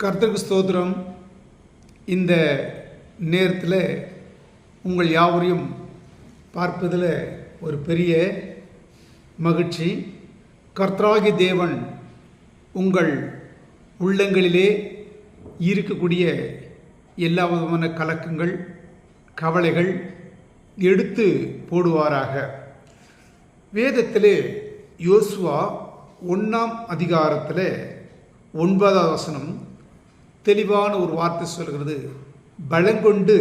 கர்த்தருக்கு ஸ்தோத்திரம். இந்த நேரத்தில் உங்கள் யாவரையும் பார்ப்பதில் ஒரு பெரிய மகிழ்ச்சி. கர்த்தராகிய தேவன் உங்கள் உள்ளங்களிலே இருக்கக்கூடிய எல்லா விதமான கலக்கங்கள், கவலைகள் எடுத்து போடுவாராக. வேதத்திலே யோசுவா 1ஆம் அதிகாரத்தில் 9வது வசனம் தெளிவான ஒரு வார்த்தை சொல்கிறது. பலங்கொண்டு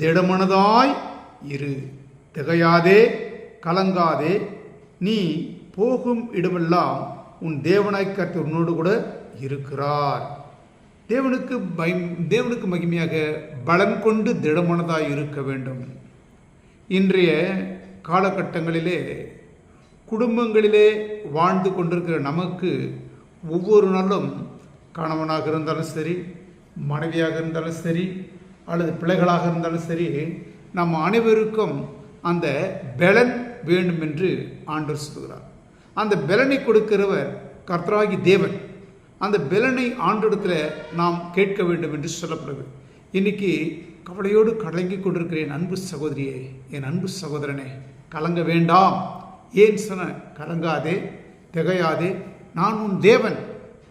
திடமனதாய் இரு, திகையாதே, கலங்காதே, நீ போகும் இடமெல்லாம் உன் தேவனாய் கர்த்தர் உன்னோடு கூட இருக்கிறார். தேவனுக்கு மகிமையாக பலம் கொண்டு திடமனதாய் இருக்க வேண்டும். இன்றைய காலகட்டங்களிலே குடும்பங்களிலே வாழ்ந்து கொண்டிருக்கிற நமக்கு ஒவ்வொரு நாளும் கணவனாக இருந்தாலும் சரி, மனைவியாக இருந்தாலும் சரி, அல்லது பிள்ளைகளாக இருந்தாலும் சரி, நம் அனைவருக்கும் அந்த பலன் வேண்டும் என்று ஆண்டவர் சொல்கிறார். அந்த பலனை கொடுக்கிறவர் கர்த்தராகி தேவன். அந்த பலனை ஆண்டவரிடத்தில் நாம் கேட்க வேண்டும் என்று சொல்லப்படுது. இன்னைக்கு கவலையோடு கலங்கி கொண்டிருக்கிற என் அன்பு சகோதரியே, என் அன்பு சகோதரனே, கலங்க வேண்டாம். ஏன் சொன்ன? கலங்காதே, திகையாதே, நான் உன் தேவன்,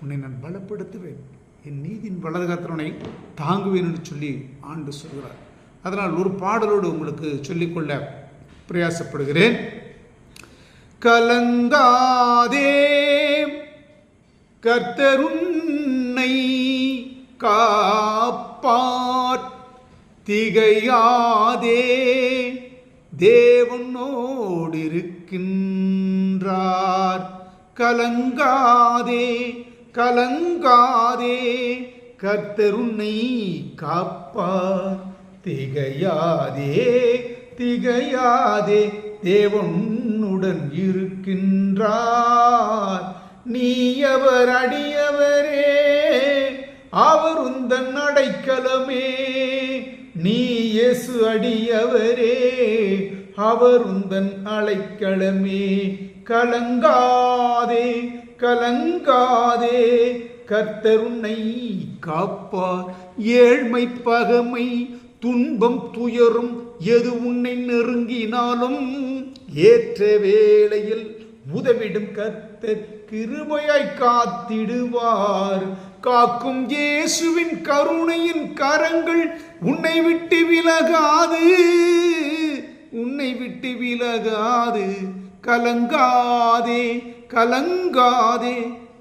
உன்னை நான் பலப்படுத்துவேன், என் நீதியின் வலதுகரத்தினை தாங்குவேன் என்று சொல்லி ஆண்டு சொல்கிறார். அதனால் ஒரு பாடலோடு உங்களுக்கு சொல்லிக்கொள்ள பிரயாசப்படுகிறேன். கலங்காதே, கர்த்தர் உன்னை காப்பார், திகையாதே, தேவனோடு இருக்கின்றார். கலங்காதே, கலங்காதே, கர்த்தர் உன்னை காப்பார், திகையாதே, திகையாதே, தேவனுடன் இருக்கின்றார். நீ அவர் அடியவரே, அவர் உந்தன் அடைக்கலமே, நீ இயேசு அடியவரே, அவர் உந்தன் அடைக்கலமே. கலங்காதே, கலங்காதே, கர்த்தர் உன்னை காப்பார். ஏழ்மை, பகமை, துன்பம், துயரும் எது உன்னை நெருங்கினாலும் ஏற்ற வேளையில் உதவிடும் கர்த்தர் கிருபையாய் காத்திடுவார். காக்கும் இயேசுவின் கருணையின் கரங்கள் உன்னை விட்டு விலகாது, உன்னை விட்டு விலகாது. கலங்காதே, கலங்காதே,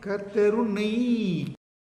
கர்த்தர் உன்னை